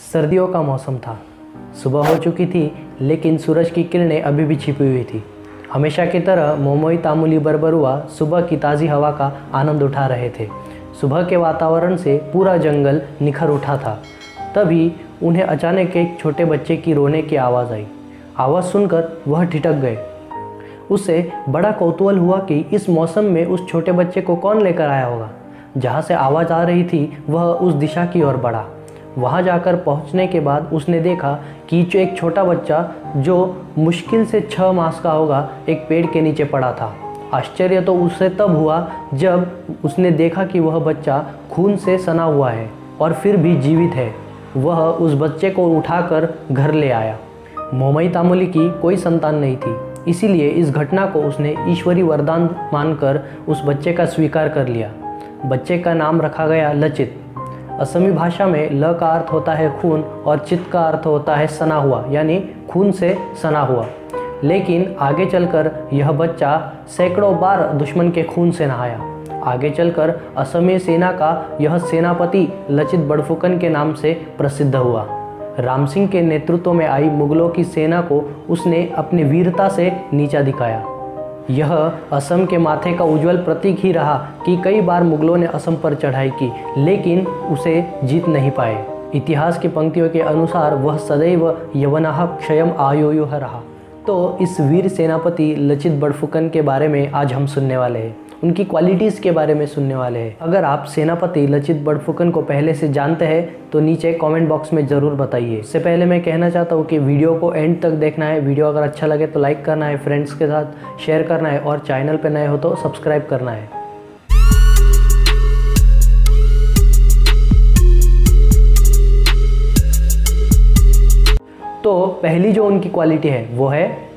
सर्दियों का मौसम था। सुबह हो चुकी थी, लेकिन सूरज की किरणें अभी भी छिपी हुई थी। हमेशा की तरह मोमोई तामुली बरबरुआ सुबह की ताज़ी हवा का आनंद उठा रहे थे। सुबह के वातावरण से पूरा जंगल निखर उठा था। तभी उन्हें अचानक एक छोटे बच्चे की रोने की आवाज़ आई। आवाज़ सुनकर वह ठिठक गए। उसे बड़ा कौतूहल हुआ कि इस मौसम में उस छोटे बच्चे को कौन लेकर आया होगा। जहाँ से आवाज़ आ रही थी वह उस दिशा की ओर बढ़ा। वहाँ जाकर पहुँचने के बाद उसने देखा कि जो एक छोटा बच्चा जो मुश्किल से 6 मास का होगा एक पेड़ के नीचे पड़ा था। आश्चर्य तो उसे तब हुआ जब उसने देखा कि वह बच्चा खून से सना हुआ है और फिर भी जीवित है। वह उस बच्चे को उठाकर घर ले आया। मोमई तामुली की कोई संतान नहीं थी, इसीलिए इस घटना को उसने ईश्वरी वरदान मानकर उस बच्चे का स्वीकार कर लिया। बच्चे का नाम रखा गया लचित। असमी भाषा में ल का अर्थ होता है खून और चित का अर्थ होता है सना हुआ, यानी खून से सना हुआ। लेकिन आगे चलकर यह बच्चा सैकड़ों बार दुश्मन के खून से नहाया। आगे चलकर असमी सेना का यह सेनापति लचित बड़फुकन के नाम से प्रसिद्ध हुआ। राम सिंह के नेतृत्व में आई मुगलों की सेना को उसने अपनी वीरता से नीचा दिखाया। यह असम के माथे का उज्जवल प्रतीक ही रहा कि कई बार मुगलों ने असम पर चढ़ाई की, लेकिन उसे जीत नहीं पाए। इतिहास की पंक्तियों के अनुसार वह सदैव यवनः क्षयम आयुः रहा। तो इस वीर सेनापति लचित बड़फुकन के बारे में आज हम सुनने वाले हैं, उनकी क्वालिटीज़ के बारे में सुनने वाले हैं। अगर आप सेनापति लचित बड़फुकन को पहले से जानते हैं तो नीचे कमेंट बॉक्स में ज़रूर बताइए। इससे पहले मैं कहना चाहता हूँ कि वीडियो को एंड तक देखना है। वीडियो अगर अच्छा लगे तो लाइक करना है, फ्रेंड्स के साथ शेयर करना है और चैनल पर नए हो तो सब्सक्राइब करना है। तो पहली जो उनकी क्वालिटी है वो है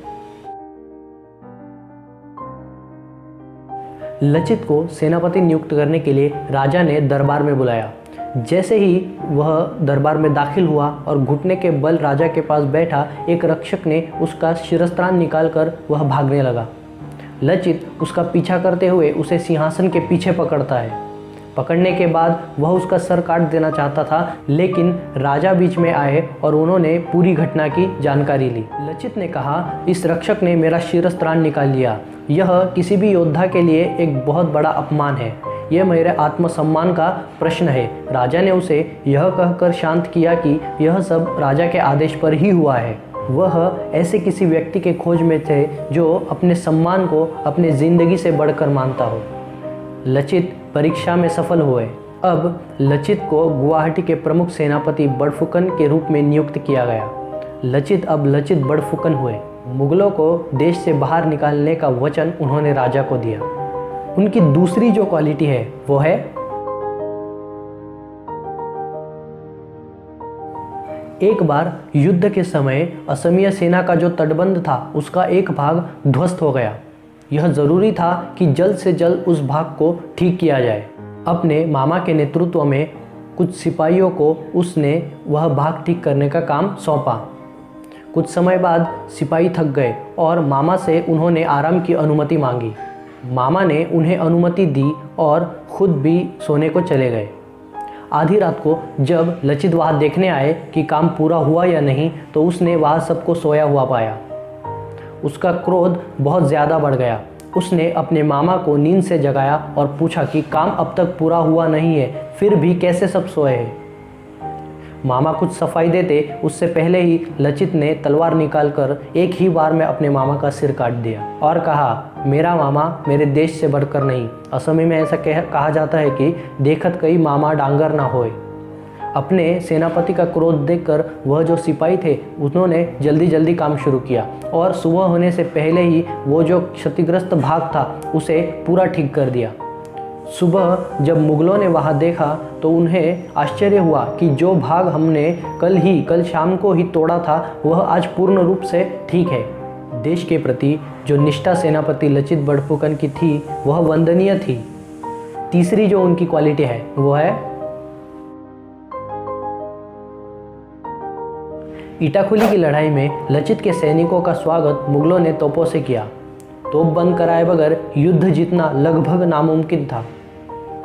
लचित को सेनापति नियुक्त करने के लिए राजा ने दरबार में बुलाया। जैसे ही वह दरबार में दाखिल हुआ और घुटने के बल राजा के पास बैठा, एक रक्षक ने उसका शिरस्त्राण निकालकर वह भागने लगा। लचित उसका पीछा करते हुए उसे सिंहासन के पीछे पकड़ता है। पकड़ने के बाद वह उसका सर काट देना चाहता था, लेकिन राजा बीच में आए और उन्होंने पूरी घटना की जानकारी ली। लचित ने कहा, इस रक्षक ने मेरा शिरस्त्राण निकाल लिया। यह किसी भी योद्धा के लिए एक बहुत बड़ा अपमान है। यह मेरे आत्मसम्मान का प्रश्न है। राजा ने उसे यह कहकर शांत किया कि यह सब राजा के आदेश पर ही हुआ है। वह ऐसे किसी व्यक्ति के खोज में थे जो अपने सम्मान को अपनी जिंदगी से बढ़कर मानता हो। लचित परीक्षा में सफल हुए। अब लचित को गुवाहाटी के प्रमुख सेनापति बड़फुकन के रूप में नियुक्त किया गया। लचित अब लचित बड़फुकन हुए। मुगलों को देश से बाहर निकालने का वचन उन्होंने राजा को दिया। उनकी दूसरी जो क्वालिटी है वो है एक बार युद्ध के समय असमिया सेना का जो तटबंध था उसका एक भाग ध्वस्त हो गया। यह ज़रूरी था कि जल्द से जल्द उस भाग को ठीक किया जाए। अपने मामा के नेतृत्व में कुछ सिपाहियों को उसने वह भाग ठीक करने का काम सौंपा। कुछ समय बाद सिपाही थक गए और मामा से उन्होंने आराम की अनुमति मांगी। मामा ने उन्हें अनुमति दी और खुद भी सोने को चले गए। आधी रात को जब लचित वहाँ देखने आए कि काम पूरा हुआ या नहीं, तो उसने वहाँ सबको सोया हुआ पाया। उसका क्रोध बहुत ज़्यादा बढ़ गया। उसने अपने मामा को नींद से जगाया और पूछा कि काम अब तक पूरा हुआ नहीं है, फिर भी कैसे सब सोए हैं। मामा कुछ सफाई देते उससे पहले ही लचित ने तलवार निकालकर एक ही बार में अपने मामा का सिर काट दिया और कहा, मेरा मामा मेरे देश से बढ़कर नहीं। असमी में ऐसा कहा जाता है कि देखत कई मामा डांगर ना होए। अपने सेनापति का क्रोध देखकर वह जो सिपाही थे उन्होंने जल्दी जल्दी काम शुरू किया और सुबह होने से पहले ही वो जो क्षतिग्रस्त भाग था उसे पूरा ठीक कर दिया। सुबह जब मुगलों ने वहाँ देखा तो उन्हें आश्चर्य हुआ कि जो भाग हमने कल शाम को ही तोड़ा था वह आज पूर्ण रूप से ठीक है। देश के प्रति जो निष्ठा सेनापति लचित बड़फुकन की थी वह वंदनीय थी। तीसरी जो उनकी क्वालिटी है वो है इटाखुली की लड़ाई में लचित के सैनिकों का स्वागत मुगलों ने तोपों से किया। तोप बंद कराए बगैर युद्ध जीतना लगभग नामुमकिन था।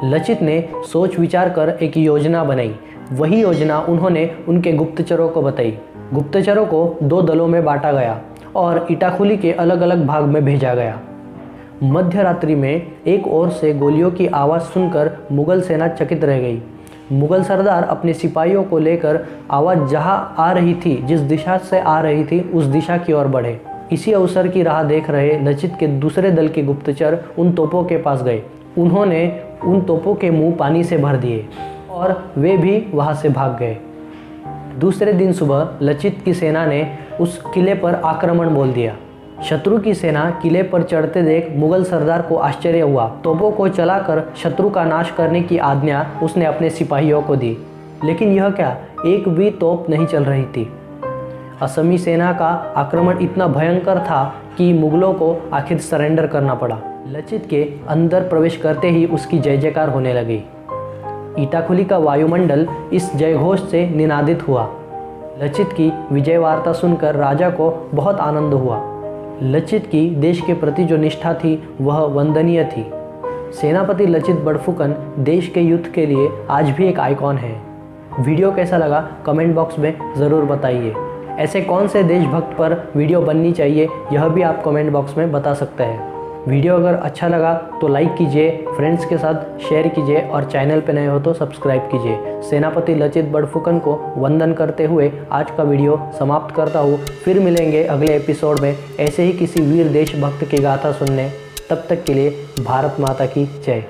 लचित ने सोच विचार कर एक योजना बनाई वही योजना उन्होंने उनके गुप्तचरों को बताई। गुप्तचरों को 2 दलों में बांटा गया और इटाखुली के अलग अलग भाग में भेजा गया। मध्य रात्रि में एक ओर से गोलियों की आवाज़ सुनकर मुगल सेना चकित रह गई। मुगल सरदार अपने सिपाहियों को लेकर आवाज़ जहां आ रही थी, जिस दिशा से आ रही थी, उस दिशा की ओर बढ़े। इसी अवसर की राह देख रहे लचित के दूसरे दल के गुप्तचर उन तोपों के पास गए। उन्होंने उन तोपों के मुंह पानी से भर दिए और वे भी वहां से भाग गए। दूसरे दिन सुबह लचित की सेना ने उस किले पर आक्रमण बोल दिया। शत्रु की सेना किले पर चढ़ते देख मुगल सरदार को आश्चर्य हुआ। तोपों को चलाकर शत्रु का नाश करने की आज्ञा उसने अपने सिपाहियों को दी, लेकिन यह क्या, एक भी तोप नहीं चल रही थी। असमी सेना का आक्रमण इतना भयंकर था कि मुगलों को आखिर सरेंडर करना पड़ा। लचित के अंदर प्रवेश करते ही उसकी जय जयकार होने लगी। इटाखुली का वायुमंडल इस जयघोष से निनादित हुआ। लचित की विजय वार्ता सुनकर राजा को बहुत आनंद हुआ। लचित की देश के प्रति जो निष्ठा थी वह वंदनीय थी। सेनापति लचित बड़फुकन देश के युद्ध के लिए आज भी एक आइकॉन है। वीडियो कैसा लगा कमेंट बॉक्स में ज़रूर बताइए। ऐसे कौन से देशभक्त पर वीडियो बननी चाहिए यह भी आप कमेंट बॉक्स में बता सकते हैं। वीडियो अगर अच्छा लगा तो लाइक कीजिए, फ्रेंड्स के साथ शेयर कीजिए और चैनल पर नए हो तो सब्सक्राइब कीजिए। सेनापति लचित बड़फुकन को वंदन करते हुए आज का वीडियो समाप्त करता हूँ। फिर मिलेंगे अगले एपिसोड में ऐसे ही किसी वीर देशभक्त की गाथा सुनने। तब तक के लिए भारत माता की जय।